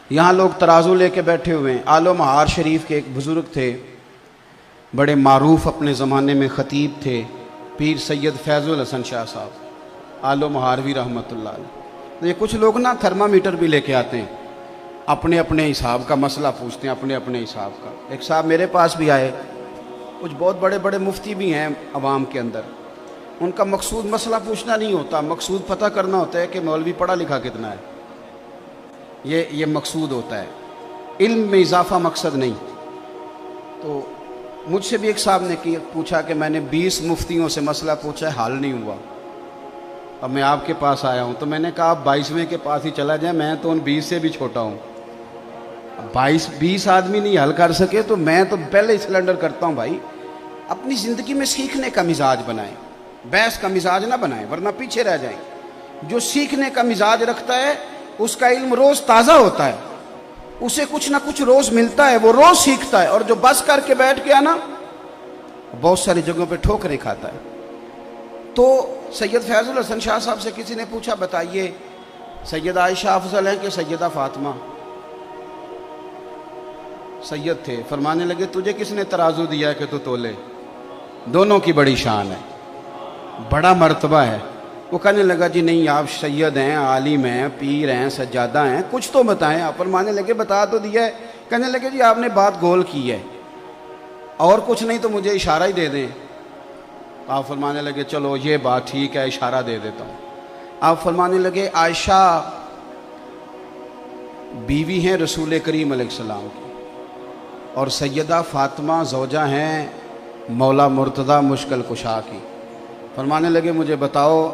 یہاں لوگ ترازو لے کے بیٹھے ہوئے ہیں۔ آل و مہار شریف کے ایک بزرگ تھے، بڑے معروف اپنے زمانے میں خطیب تھے، پیر سید فیض الحسن شاہ صاحب آل و مہاروی رحمۃ اللہ علیہ۔ تو یہ کچھ لوگ نا تھرمامیٹر بھی لے کے آتے ہیں، اپنے اپنے حساب کا مسئلہ پوچھتے ہیں، اپنے اپنے حساب کا۔ ایک صاحب میرے پاس بھی آئے، کچھ بہت بڑے بڑے مفتی بھی ہیں عوام کے اندر، ان کا مقصود مسئلہ پوچھنا نہیں ہوتا، مقصود پتہ کرنا ہوتا ہے کہ مولوی پڑھا لکھا کتنا ہے، یہ مقصود ہوتا ہے، علم میں اضافہ مقصد نہیں۔ تو مجھ سے بھی ایک صاحب نے پوچھا کہ میں نے 20 مفتیوں سے مسئلہ پوچھا ہے، حل نہیں ہوا، اب میں آپ کے پاس آیا ہوں۔ تو میں نے کہا آپ 22ویں کے پاس ہی چلا جائیں، میں تو ان 20 سے بھی چھوٹا ہوں۔ 20 آدمی نہیں حل کر سکے تو میں تو پہلے ہی سلنڈر کرتا ہوں۔ بھائی اپنی زندگی میں سیکھنے کا مزاج بنائیں، بحث کا مزاج نہ بنائیں ورنہ پیچھے رہ جائیں۔ جو سیکھنے کا مزاج رکھتا ہے اس کا علم روز تازہ ہوتا ہے، اسے کچھ نہ کچھ روز ملتا ہے، وہ روز سیکھتا ہے۔ اور جو بس کر کے بیٹھ گیا نا، بہت ساری جگہوں پہ ٹھوکریں کھاتا ہے۔ تو سید فیض الحسن شاہ صاحب سے کسی نے پوچھا بتائیے سیدہ عائشہ افضل ہیں کہ سیدہ فاطمہ؟ سید تھے، فرمانے لگے تجھے کس نے ترازو دیا کہ تو تولے؟ دونوں کی بڑی شان ہے، بڑا مرتبہ ہے۔ وہ کہنے لگا جی نہیں، آپ سید ہیں، عالم ہیں، پیر ہیں، سجادہ ہیں، کچھ تو بتائیں۔ آپ فرمانے لگے بتا تو دیا ہے۔ کہنے لگے جی آپ نے بات گول کی ہے، اور کچھ نہیں تو مجھے اشارہ ہی دے دیں۔ آپ فرمانے لگے چلو یہ بات ٹھیک ہے، اشارہ دے دیتا ہوں۔ آپ فرمانے لگے عائشہ بیوی ہیں رسول کریم علیہ السلام کی، اور سیدہ فاطمہ زوجہ ہیں مولا مرتضیٰ مشکل کشا کی۔ فرمانے لگے مجھے بتاؤ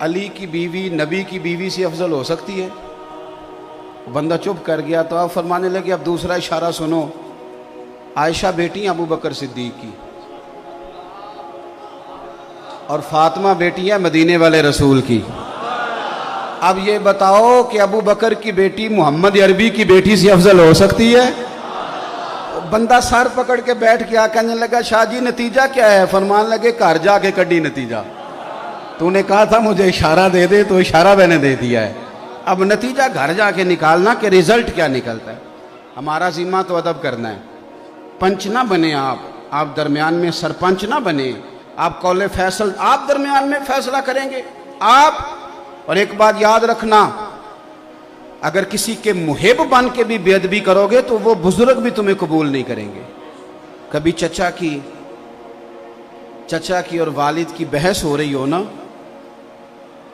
علی کی بیوی نبی کی بیوی سے افضل ہو سکتی ہے؟ بندہ چپ کر گیا۔ تو آپ فرمانے لگے اب دوسرا اشارہ سنو، عائشہ بیٹی ابو بکر صدیق کی، اور فاطمہ بیٹی ہے مدینے والے رسول کی۔ اب یہ بتاؤ کہ ابو بکر کی بیٹی محمد عربی کی بیٹی سے افضل ہو سکتی ہے؟ بندہ سر پکڑ کے بیٹھ گیا، کہنے لگا شاہ جی نتیجہ کیا ہے؟ فرمان لگے گھر جا کے کڈی نتیجہ، تو نے کہا تھا مجھے اشارہ دے دے، تو اشارہ میں نے دے دیا ہے، اب نتیجہ گھر جا کے نکالنا کہ رزلٹ کیا نکلتا ہے۔ ہمارا ذمہ تو ادب کرنا ہے، پنچ نہ بنے آپ درمیان میں سرپنچ نہ بنے، آپ قول فیصل آپ درمیان میں فیصلہ کریں گے آپ۔ اور ایک بات یاد رکھنا، اگر کسی کے محب بن کے بھی بے ادبی کرو گے تو وہ بزرگ بھی تمہیں قبول نہیں کریں گے۔ کبھی چچا کی اور والد کی بحث ہو رہی ہو نا،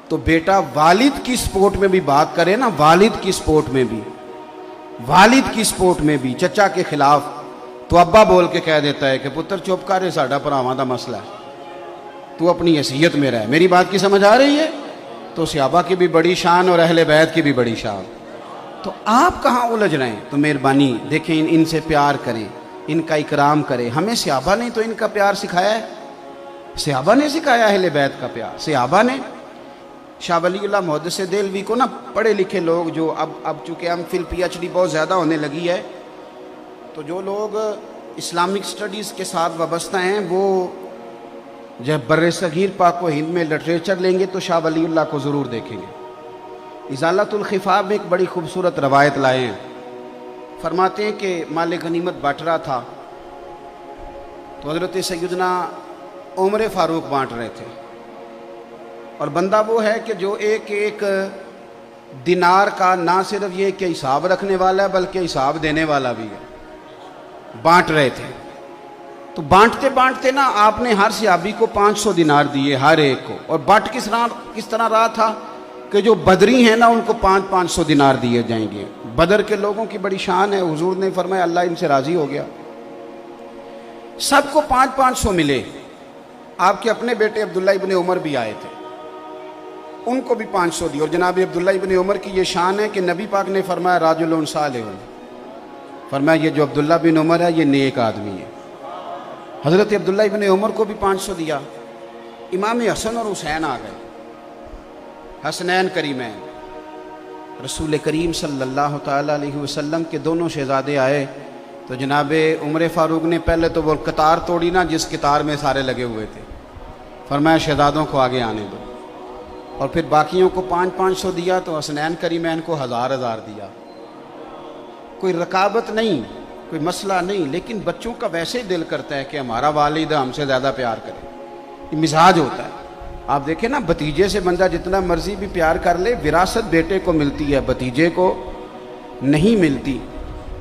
تو بیٹا والد کی سپورٹ میں بھی بات کرے نا، والد کی سپورٹ میں بھی چچا کے خلاف، تو ابا بول کے کہہ دیتا ہے کہ پتر چپ کر، ساڈا بھراواں دا مسئلہ ہے، تو اپنی حیثیت میں رہ۔ میری بات کی سمجھ آ رہی ہے؟ تو صحابہ کی بھی بڑی شان اور اہل بیت کی بھی بڑی شان، تو آپ کہاں الجھ رہے ہیں؟ تو مہربانی دیکھیں، ان سے پیار کریں، ان کا اکرام کریں۔ ہمیں صحابہ نے تو ان کا پیار سکھایا ہے، صحابہ نے سکھایا اہل بیت کا پیار، صحابہ نے۔ شاہ ولی اللہ محدث دہلوی کو نا پڑھے لکھے لوگ جو اب چونکہ ہم فی پی ایچ ڈی بہت زیادہ ہونے لگی ہے، تو جو لوگ اسلامک سٹڈیز کے ساتھ وابستہ ہیں وہ جب بر صغیر پاک و ہند میں لٹریچر لیں گے تو شاہ ولی اللہ کو ضرور دیکھیں گے۔ ازالۃ الخفا میں ایک بڑی خوبصورت روایت لائے ہیں، فرماتے ہیں کہ مال غنیمت بانٹ رہا تھا تو حضرت سیدنا عمر فاروق بانٹ رہے تھے، اور بندہ وہ ہے کہ جو ایک دینار کا نہ صرف یہ کہ حساب رکھنے والا ہے بلکہ حساب دینے والا بھی ہے۔ بانٹ رہے تھے تو بانٹتے نا آپ نے ہر صحابی کو 500 دینار دیے ہر ایک کو، اور بٹ کس طرح رہا تھا کہ جو بدری ہیں نا ان کو 500 دینار دیے جائیں گے۔ بدر کے لوگوں کی بڑی شان ہے، حضور نے فرمایا اللہ ان سے راضی ہو گیا، سب کو 500 ملے۔ آپ کے اپنے بیٹے عبداللہ ابن عمر بھی آئے تھے، ان کو بھی 500 دی، اور جناب عبداللہ ابن عمر کی یہ شان ہے کہ نبی پاک نے فرمایا راجل صالح، فرمایا یہ جو عبداللہ بن عمر ہے یہ نیک آدمی ہے۔ حضرت عبداللہ ابن عمر کو بھی 500 دیا۔ امام حسن اور حسین آ گئے، حسنین کریمین، رسول کریم صلی اللہ تعالیٰ علیہ وسلم کے دونوں شہزادے آئے تو جناب عمر فاروق نے پہلے تو وہ قطار توڑی نا جس قطار میں سارے لگے ہوئے تھے، فرمایا شہزادوں کو آگے آنے دو، اور پھر باقیوں کو 500 دیا، تو حسنین کریمین کو 1000 دیا۔ کوئی رکابت نہیں، کوئی مسئلہ نہیں، لیکن بچوں کا ویسے ہی دل کرتا ہے کہ ہمارا والد ہم سے زیادہ پیار کرے، یہ مزاج ہوتا ہے۔ آپ دیکھیں نا، بھتیجے سے بندہ جتنا مرضی بھی پیار کر لے، وراثت بیٹے کو ملتی ہے، بھتیجے کو نہیں ملتی۔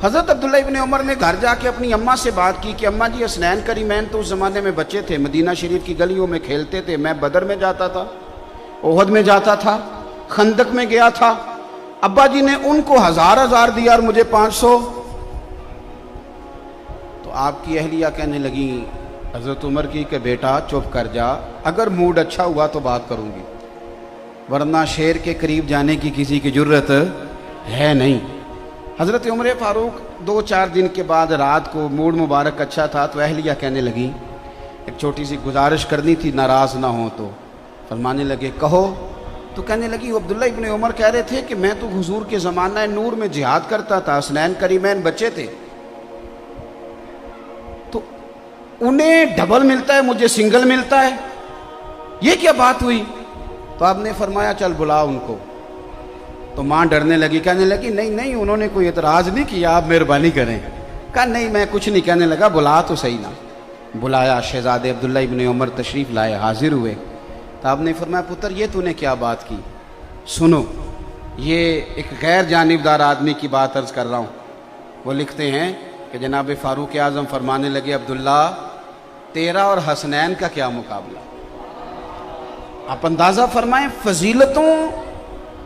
حضرت عبداللہ ابن عمر نے گھر جا کے اپنی اماں سے بات کی کہ اماں جی، حسنین کریمین تو اس زمانے میں بچے تھے، مدینہ شریف کی گلیوں میں کھیلتے تھے، میں بدر میں جاتا تھا، احد میں جاتا تھا، خندق میں گیا تھا، ابا جی نے ان کو 1000 دیا اور مجھے 500۔ تو آپ کی اہلیہ کہنے لگی حضرت عمر کی کہ بیٹا چپ کر جا، اگر موڈ اچھا ہوا تو بات کروں گی، ورنہ شیر کے قریب جانے کی کسی کی جرت ہے نہیں۔ حضرت عمر فاروق 2-4 دن کے بعد رات کو موڈ مبارک اچھا تھا تو اہلیہ کہنے لگی ایک چھوٹی سی گزارش کرنی تھی، ناراض نہ ہو تو۔ فرمانے لگے کہو۔ تو کہنے لگی عبداللہ ابن عمر کہہ رہے تھے کہ میں تو حضور کے زمانہ نور میں جہاد کرتا تھا، حسنین کریمین بچے تھے، تو انہیں ڈبل ملتا ہے، مجھے سنگل ملتا ہے، یہ کیا بات ہوئی؟ تو آپ نے فرمایا چل بلا ان کو۔ تو ماں ڈرنے لگی، کہنے لگی نہیں نہیں، انہوں نے کوئی اعتراض نہیں کیا، آپ مہربانی کریں۔ کہا نہیں میں کچھ نہیں، کہنے لگا بلا تو صحیح نا۔ بلایا، شہزادے عبداللہ ابن عمر تشریف لائے، حاضر ہوئے۔ تو آپ نے فرمایا پتر یہ تو نے کیا بات کی؟ سنو، یہ ایک غیر جانبدار آدمی کی بات عرض کر رہا ہوں۔ وہ لکھتے ہیں کہ جناب فاروق اعظم فرمانے لگے عبداللہ تیرا اور حسنین کا کیا مقابلہ؟ آپ اندازہ فرمائیں، فضیلتوں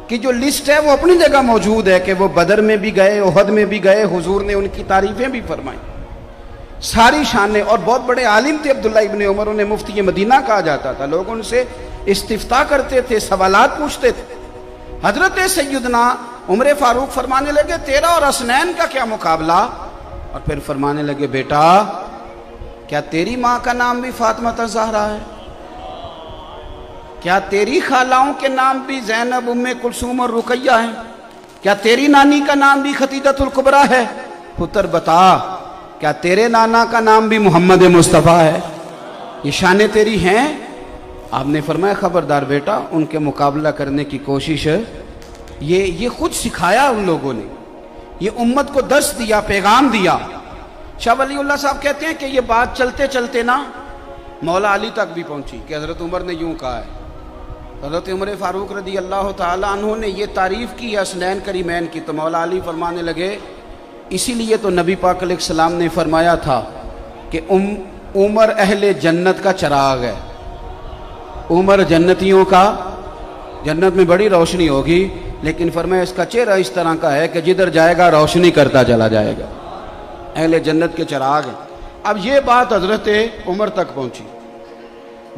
کی جو لسٹ ہے وہ اپنی جگہ موجود ہے کہ وہ بدر میں بھی گئے، احد میں بھی گئے، حضور نے ان کی تعریفیں بھی فرمائیں، ساری شانیں، اور بہت بڑے عالم تھے عبداللہ ابن عمر، انہیں مفتی مدینہ کہا جاتا تھا، لوگ ان سے استفتاء کرتے تھے، سوالات پوچھتے تھے۔ حضرت سیدنا عمر فاروق فرمانے لگے تیرا اور حسنین کا کیا مقابلہ؟ اور پھر فرمانے لگے بیٹا کیا تیری ماں کا نام بھی فاطمہ الزہرا ہے؟ کیا تیری خالاؤں کے نام بھی زینب، ام کلثوم اور رقیہ ہیں؟ کیا تیری نانی کا نام بھی خدیجہ الکبریٰ ہے؟ پتر بتا کیا تیرے نانا کا نام بھی محمد مصطفیٰ ہے؟ یہ شانیں تیری ہیں؟ آپ نے فرمایا خبردار بیٹا، ان کے مقابلہ کرنے کی کوشش، یہ خود سکھایا ان لوگوں نے، یہ امت کو درس دیا، پیغام دیا۔ شاہ ولی اللہ صاحب کہتے ہیں کہ یہ بات چلتے چلتے نا مولا علی تک بھی پہنچی کہ حضرت عمر نے یوں کہا ہے۔ حضرت عمر فاروق رضی اللہ تعالیٰ عنہ نے یہ تعریف کی حسنین کریمین کی، تو مولا علی فرمانے لگے اسی لیے تو نبی پاک علیہ السلام نے فرمایا تھا کہ عمر اہل جنت کا چراغ ہے، عمر جنتیوں کا، جنت میں بڑی روشنی ہوگی، لیکن فرمایا اس کا چہرہ اس طرح کا ہے کہ جدھر جائے گا روشنی کرتا چلا جائے گا، اہل جنت کے چراغ ہیں۔ اب یہ بات حضرت عمر تک پہنچی،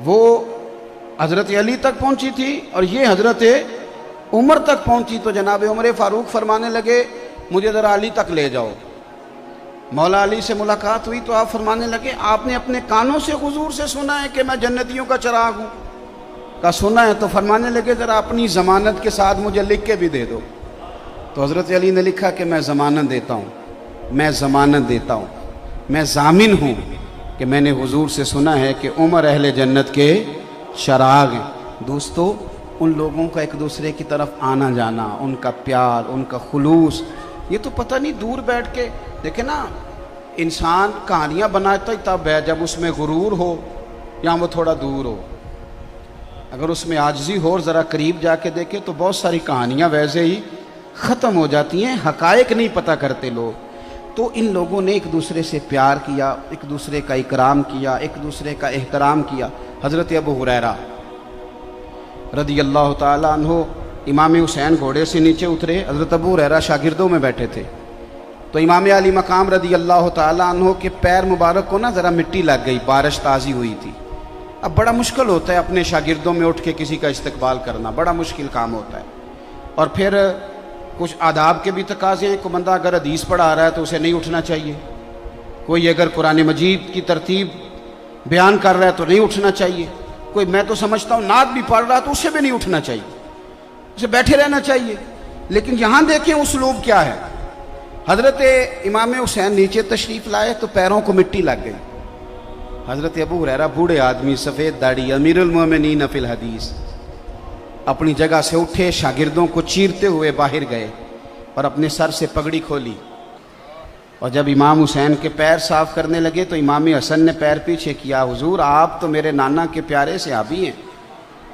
وہ حضرت علی تک پہنچی تھی اور یہ حضرت عمر تک پہنچی، تو جناب عمر فاروق فرمانے لگے مجھے ذرا علی تک لے جاؤ۔ مولا علی سے ملاقات ہوئی تو آپ فرمانے لگے آپ نے اپنے کانوں سے حضور سے سنا ہے کہ میں جنتیوں کا چراغ ہوں؟ کہا سنا ہے۔ تو فرمانے لگے ذرا اپنی ضمانت کے ساتھ مجھے لکھ کے بھی دے دو۔ تو حضرت علی نے لکھا کہ میں ضمانت دیتا ہوں، میں ضمانت دیتا ہوں، میں ضامن ہوں کہ میں نے حضور سے سنا ہے کہ عمر اہل جنت کے چراغ ہیں۔ دوستو، ان لوگوں کا ایک دوسرے کی طرف آنا جانا، ان کا پیار، ان کا خلوص، یہ تو پتہ نہیں دور بیٹھ کے دیکھیں نا، انسان کہانیاں بناتا ہی تب ہے جب اس میں غرور ہو یا وہ تھوڑا دور ہو۔ اگر اس میں عاجزی ہو اور ذرا قریب جا کے دیکھے تو بہت ساری کہانیاں ویسے ہی ختم ہو جاتی ہیں، حقائق نہیں پتہ کرتے لوگ۔ تو ان لوگوں نے ایک دوسرے سے پیار کیا، ایک دوسرے کا اکرام کیا، ایک دوسرے کا احترام کیا۔ حضرت ابو ہریرہ رضی اللہ تعالیٰ عنہ، امام حسین گھوڑے سے نیچے اترے، حضرت ابو ہریرہ شاگردوں میں بیٹھے تھے، تو امام علی مقام رضی اللہ تعالیٰ عنہ کے پیر مبارک کو نا ذرا مٹی لگ گئی، بارش تازی ہوئی تھی۔ اب بڑا مشکل ہوتا ہے اپنے شاگردوں میں اٹھ کے کسی کا استقبال کرنا، بڑا مشکل کام ہوتا ہے، اور پھر کچھ آداب کے بھی تقاضے ہیں۔ کوئی بندہ اگر حدیث پڑھا رہا ہے تو اسے نہیں اٹھنا چاہیے، کوئی اگر قرآن مجید کی ترتیب بیان کر رہا ہے تو نہیں اٹھنا چاہیے، کوئی میں تو سمجھتا ہوں نعت بھی پڑھ رہا ہے تو اسے بھی نہیں اٹھنا چاہیے، اسے بیٹھے رہنا چاہیے۔ لیکن یہاں دیکھیں اسلوب کیا ہے۔ حضرت امام حسین نیچے تشریف لائے تو پیروں کو مٹی لگ گئی۔ حضرت ابو ہریرہ بوڑھے آدمی، سفید داڑھی، امیر المومنین فی الحدیث، اپنی جگہ سے اٹھے، شاگردوں کو چیرتے ہوئے باہر گئے اور اپنے سر سے پگڑی کھولی اور جب امام حسین کے پیر صاف کرنے لگے تو امام حسن نے پیر پیچھے کیا، حضور آپ تو میرے نانا کے پیارے صحابی ہیں۔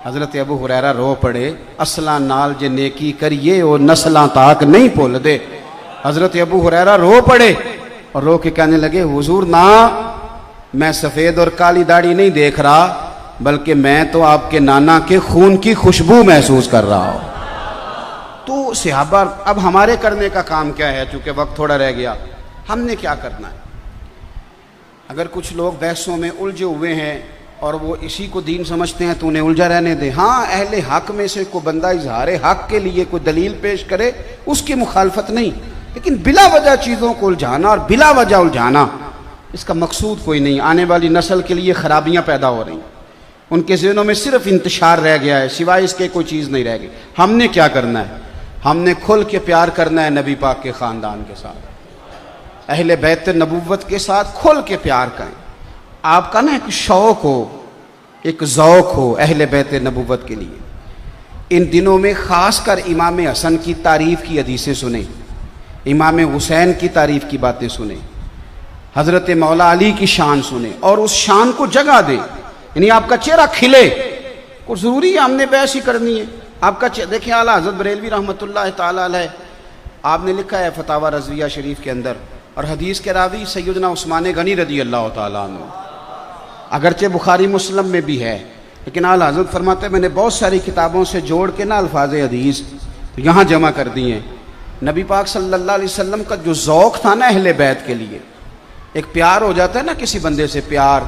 حضرت ابو ہریرہ رو پڑے، اصلاں نال جے نیکی کریے وہ نسلاں تاک نہیں بھول دے۔ حضرت ابو ہریرہ رو پڑے اور رو کے کہنے لگے، حضور نہ، میں سفید اور کالی داڑھی نہیں دیکھ رہا، بلکہ میں تو آپ کے نانا کے خون کی خوشبو محسوس کر رہا ہوں۔ تو صحابہ، اب ہمارے کرنے کا کام کیا ہے؟ چونکہ وقت تھوڑا رہ گیا، ہم نے کیا کرنا ہے؟ اگر کچھ لوگ بحثوں میں الجھے ہوئے ہیں اور وہ اسی کو دین سمجھتے ہیں تو انہیں الجھا رہنے دیں۔ ہاں، اہل حق میں سے کوئی بندہ اظہار حق کے لیے کوئی دلیل پیش کرے، اس کی مخالفت نہیں، لیکن بلا وجہ چیزوں کو الجھانا اور بلا وجہ الجھانا، اس کا مقصود کوئی نہیں۔ آنے والی نسل کے لیے خرابیاں پیدا ہو رہی ہیں، ان کے ذہنوں میں صرف انتشار رہ گیا ہے، سوائے اس کے کوئی چیز نہیں رہ گئی۔ ہم نے کیا کرنا ہے؟ ہم نے کھل کے پیار کرنا ہے نبی پاک کے خاندان کے ساتھ، اہل بیت نبوت کے ساتھ کھل کے پیار کریں۔ آپ کا نا ایک شوق ہو، ایک ذوق ہو اہل بیت نبوت کے لیے۔ ان دنوں میں خاص کر امام حسن کی تعریف کی حدیثیں سنیں، امام حسین کی تعریف کی باتیں سنیں، حضرت مولا علی کی شان سنیں اور اس شان کو جگہ دیں، یعنی آپ کا چہرہ کھلے۔ کوئی ضروری ہے ہم نے بحث ہی کرنی ہے؟ آپ کا دیکھیں اعلیٰ حضرت بریلوی رحمۃ اللہ تعالی علیہ، آپ نے لکھا ہے فتاوی رضویہ شریف کے اندر، اور حدیث کے راوی سیدنا عثمان غنی رضی اللہ تعالیٰ عنہ، اگرچہ بخاری مسلم میں بھی ہے، لیکن اعلیٰ حضرت فرماتے ہیں میں نے بہت ساری کتابوں سے جوڑ کے نا الفاظ حدیث یہاں جمع کر دی ہیں۔ نبی پاک صلی اللہ علیہ وسلم کا جو ذوق تھا نا اہل بیت کے لیے، ایک پیار ہو جاتا ہے نا کسی بندے سے پیار،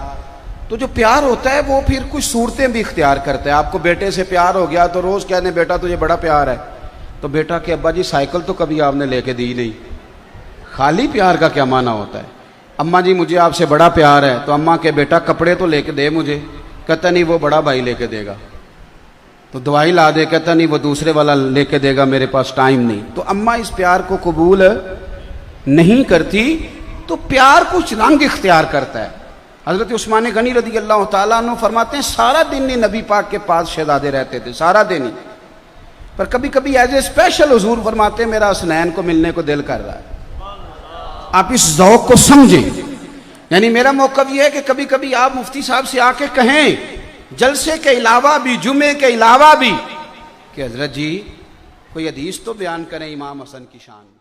تو جو پیار ہوتا ہے وہ پھر کچھ صورتیں بھی اختیار کرتا ہے۔ آپ کو بیٹے سے پیار ہو گیا تو روز کہنے بیٹا تجھے بڑا پیار ہے، تو بیٹا کہ ابا جی سائیکل تو کبھی آپ نے لے کے دی نہیں۔ خالی پیار کا کیا معنی ہوتا ہے؟ اماں جی مجھے آپ سے بڑا پیار ہے، تو اماں کہ بیٹا کپڑے تو لے کے دے مجھے، کہتا نہیں وہ بڑا بھائی لے کے دے گا، تو دوائی لا دے، کہتا نہیں وہ دوسرے والا لے کے دے گا، میرے پاس ٹائم نہیں۔ تو اماں اس پیار کو قبول نہیں کرتی، تو پیار کچھ رنگ اختیار کرتا ہے۔ حضرت عثمان غنی رضی اللہ تعالیٰ عنہ فرماتے ہیں سارا دن ہی نبی پاک کے پاس شہزادے رہتے تھے، سارا دن ہی، پر کبھی کبھی ایز اے اسپیشل حضور فرماتے ہیں میرا حسنین کو ملنے کو دل کر رہا ہے۔ آپ اس ذوق کو سمجھیں، یعنی میرا موقف یہ ہے کہ کبھی کبھی آپ مفتی صاحب سے آ کے کہیں جلسے کے علاوہ بھی، جمعے کے علاوہ بھی، کہ حضرت جی کوئی حدیث تو بیان کریں امام حسن کی شان میں۔